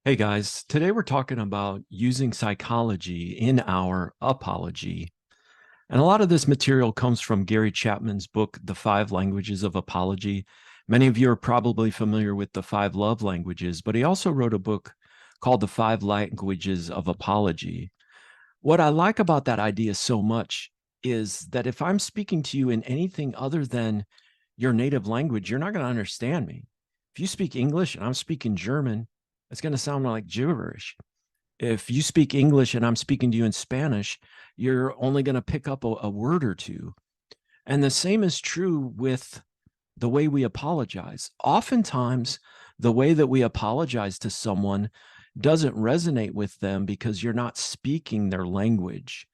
Hey guys, today we're talking about using psychology in our apology. And a lot of this material comes from Gary Chapman's book, The Five Languages of Apology. Many of you are probably familiar with the five love languages, but he also wrote a book called The Five Languages of Apology. What I like about that idea so much is that if I'm speaking to you in anything other than your native language, you're not going to understand me. If you speak English and I'm speaking German, it's going to sound like gibberish. If you speak English and I'm speaking to you in Spanish, you're only going to pick up a word or two. And the same is true with the way we apologize. Oftentimes, the way that we apologize to someone doesn't resonate with them because you're not speaking their language.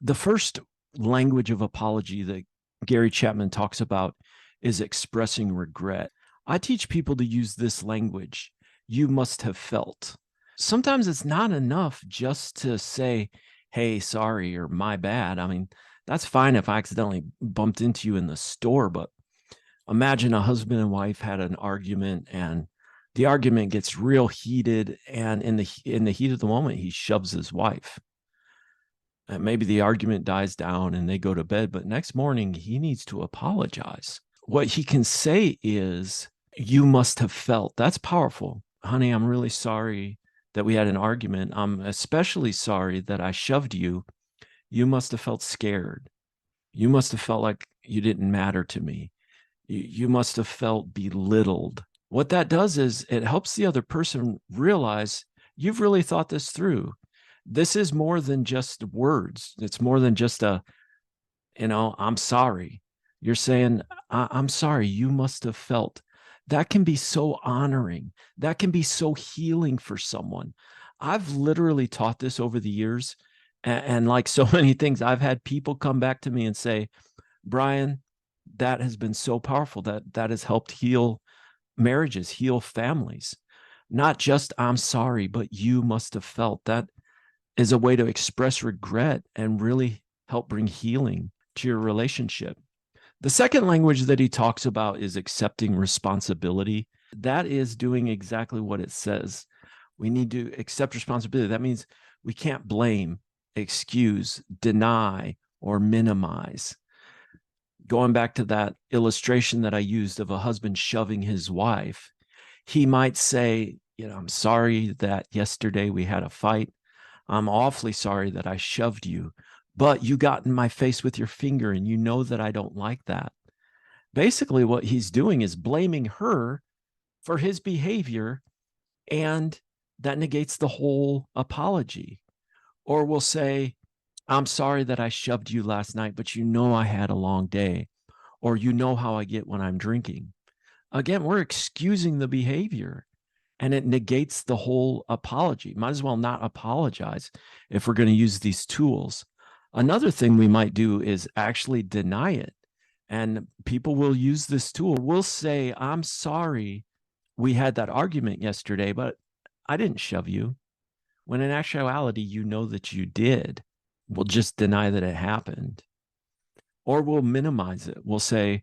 The first language of apology that Gary Chapman talks about is expressing regret. I teach people to use this language. You must have felt. Sometimes it's not enough just to say, hey, sorry, or my bad. I mean, that's fine if I accidentally bumped into you in the store, but imagine a husband and wife had an argument and the argument gets real heated, and in the heat of the moment he shoves his wife, and maybe the argument dies down and they go to bed, but next morning he needs to apologize. What he can say is, you must have felt. That's powerful. Honey, I'm really sorry that we had an argument. I'm especially sorry that I shoved you. You must have felt scared. You must have felt like you didn't matter to me. You must have felt belittled. What that does is it helps the other person realize you've really thought this through. This is more than just words. It's more than just I'm sorry. You're saying, I'm sorry. You must have felt. That can be so honoring. That can be so healing for someone. I've literally taught this over the years. And like so many things, I've had people come back to me and say, Brian, that has been so powerful. That has helped heal marriages, heal families. Not just I'm sorry, but you must have felt. That is a way to express regret and really help bring healing to your relationship. The second language that he talks about is accepting responsibility. That is doing exactly what it says. We need to accept responsibility. That means we can't blame, excuse, deny, or minimize. Going back to that illustration that I used of a husband shoving his wife, he might say, I'm sorry that yesterday we had a fight. I'm awfully sorry that I shoved you, but you got in my face with your finger and you know that I don't like that. Basically, what he's doing is blaming her for his behavior, and that negates the whole apology. Or we'll say, I'm sorry that I shoved you last night, but you know I had a long day, or you know how I get when I'm drinking. Again, we're excusing the behavior and it negates the whole apology. Might as well not apologize if we're going to use these tools. Another thing we might do is actually deny it. And people will use this tool. We'll say, I'm sorry we had that argument yesterday, but I didn't shove you. When in actuality, you know that you did. We'll just deny that it happened. Or we'll minimize it. We'll say,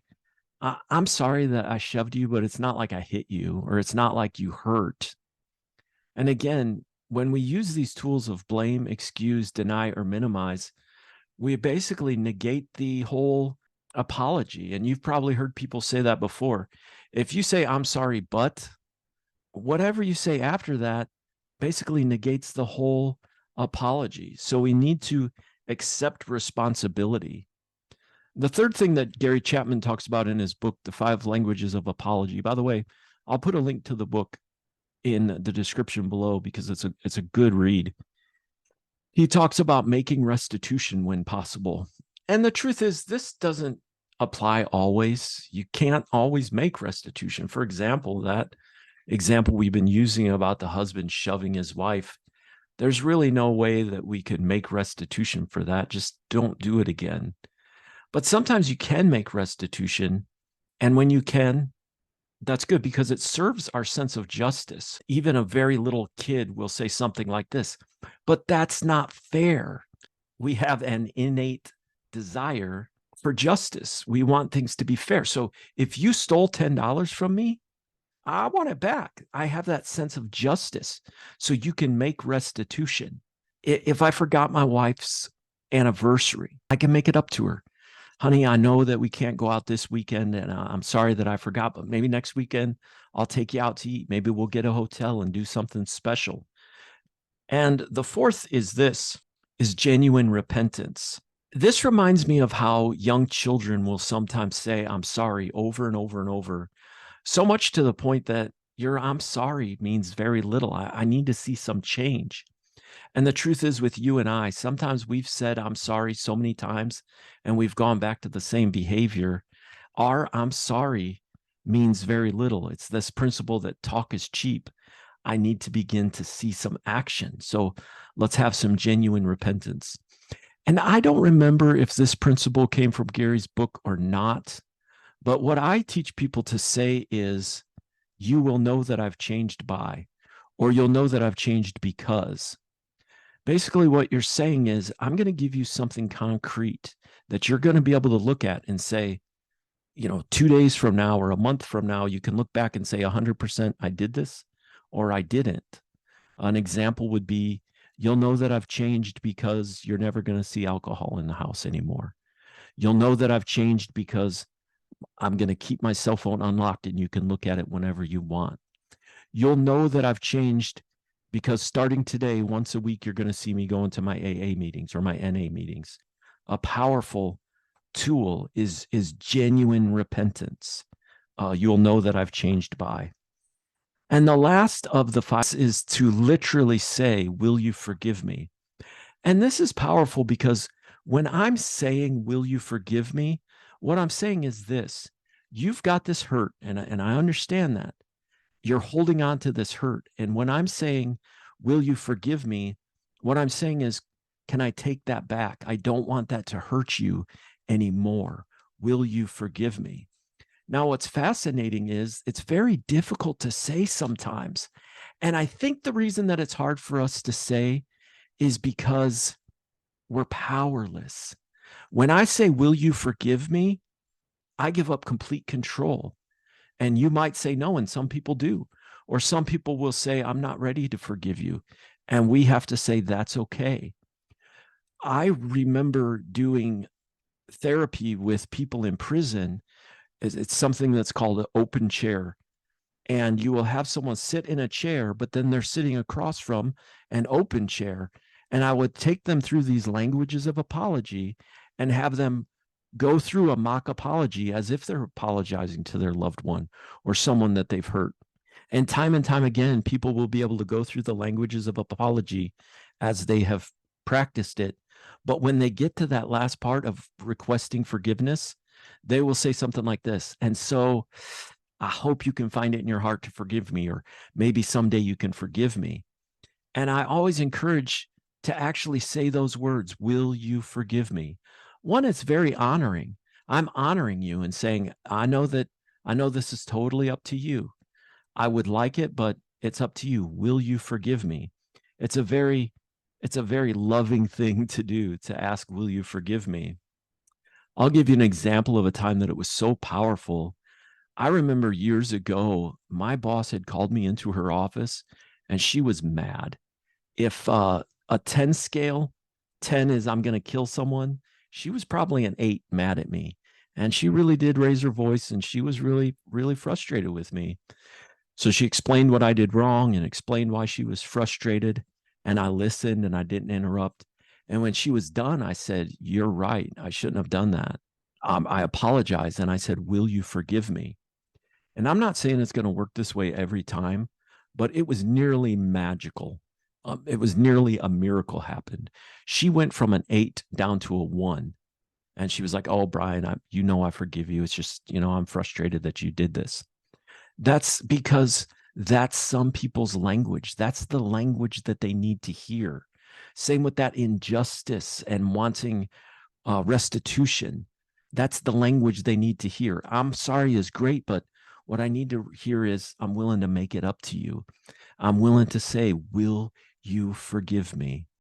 I'm sorry that I shoved you, but it's not like I hit you, or it's not like you hurt. And again, when we use these tools of blame, excuse, deny, or minimize, we basically negate the whole apology. And you've probably heard people say that before. If you say, I'm sorry, but whatever you say after that basically negates the whole apology. So we need to accept responsibility. The third thing that Gary Chapman talks about in his book, The Five Languages of Apology, by the way, I'll put a link to the book in the description below because it's a good read. He talks about making restitution when possible. And the truth is, this doesn't apply always. You can't always make restitution. For example, that example we've been using about the husband shoving his wife, there's really no way that we could make restitution for that. Just don't do it again. But sometimes you can make restitution. And when you can, that's good because it serves our sense of justice. Even a very little kid will say something like this, but that's not fair. We have an innate desire for justice. We want things to be fair. So if you stole $10 from me, I want it back. I have that sense of justice. So you can make restitution. If I forgot my wife's anniversary, I can make it up to her. Honey, I know that we can't go out this weekend, and I'm sorry that I forgot, but maybe next weekend I'll take you out to eat. Maybe we'll get a hotel and do something special. And the fourth is genuine repentance. This reminds me of how young children will sometimes say, I'm sorry, over and over and over, so much to the point that your I'm sorry means very little. I need to see some change. And the truth is, with you and I, sometimes we've said I'm sorry so many times and we've gone back to the same behavior. Our I'm sorry means very little. It's this principle that talk is cheap. I need to begin to see some action. So let's have some genuine repentance. And I don't remember if this principle came from Gary's book or not, but what I teach people to say is, you will know that I've changed by, or you'll know that I've changed because. Basically, what you're saying is, I'm going to give you something concrete that you're going to be able to look at and say, 2 days from now or a month from now, you can look back and say 100% I did this or I didn't. An example would be, you'll know that I've changed because you're never going to see alcohol in the house anymore. You'll know that I've changed because I'm going to keep my cell phone unlocked and you can look at it whenever you want. You'll know that I've changed because starting today, once a week, you're going to see me going to my AA meetings or my NA meetings. A powerful tool is genuine repentance. You'll know that I've changed by. And the last of the five is to literally say, will you forgive me? And this is powerful because when I'm saying, will you forgive me? What I'm saying is this: you've got this hurt, and I understand that. You're holding on to this hurt. And when I'm saying, will you forgive me? What I'm saying is, can I take that back? I don't want that to hurt you anymore. Will you forgive me? Now, what's fascinating is it's very difficult to say sometimes. And I think the reason that it's hard for us to say is because we're powerless. When I say, will you forgive me? I give up complete control. And you might say no, and some people do. Or some people will say, I'm not ready to forgive you. And we have to say, that's okay. I remember doing therapy with people in prison. It's something that's called an open chair. And you will have someone sit in a chair, but then they're sitting across from an open chair. And I would take them through these languages of apology and have them go through a mock apology as if they're apologizing to their loved one or someone that they've hurt. And time again, people will be able to go through the languages of apology as they have practiced it. But when they get to that last part of requesting forgiveness, they will say something like this. And so I hope you can find it in your heart to forgive me, or maybe someday you can forgive me. And I always encourage to actually say those words, will you forgive me? One, it's very honoring. I'm honoring you and saying, I know this is totally up to you. I would like it, but it's up to you. Will you forgive me? It's a very loving thing to do, to ask, will you forgive me? I'll give you an example of a time that it was so powerful. I remember years ago, my boss had called me into her office and she was mad. If a 10 scale, 10 is I'm going to kill someone, she was probably an 8 mad at me. And she really did raise her voice and she was really, really frustrated with me. So she explained what I did wrong and explained why she was frustrated. And I listened and I didn't interrupt. And when she was done, I said, you're right. I shouldn't have done that. I apologized. And I said, will you forgive me? And I'm not saying it's going to work this way every time, but it was nearly magical. It was nearly a miracle happened. She went from an 8 down to a 1. And she was like, oh, Brian, I forgive you. It's just, I'm frustrated that you did this. That's because that's some people's language. That's the language that they need to hear. Same with that injustice and wanting restitution. That's the language they need to hear. I'm sorry is great, but what I need to hear is I'm willing to make it up to you. I'm willing to say, will you forgive me?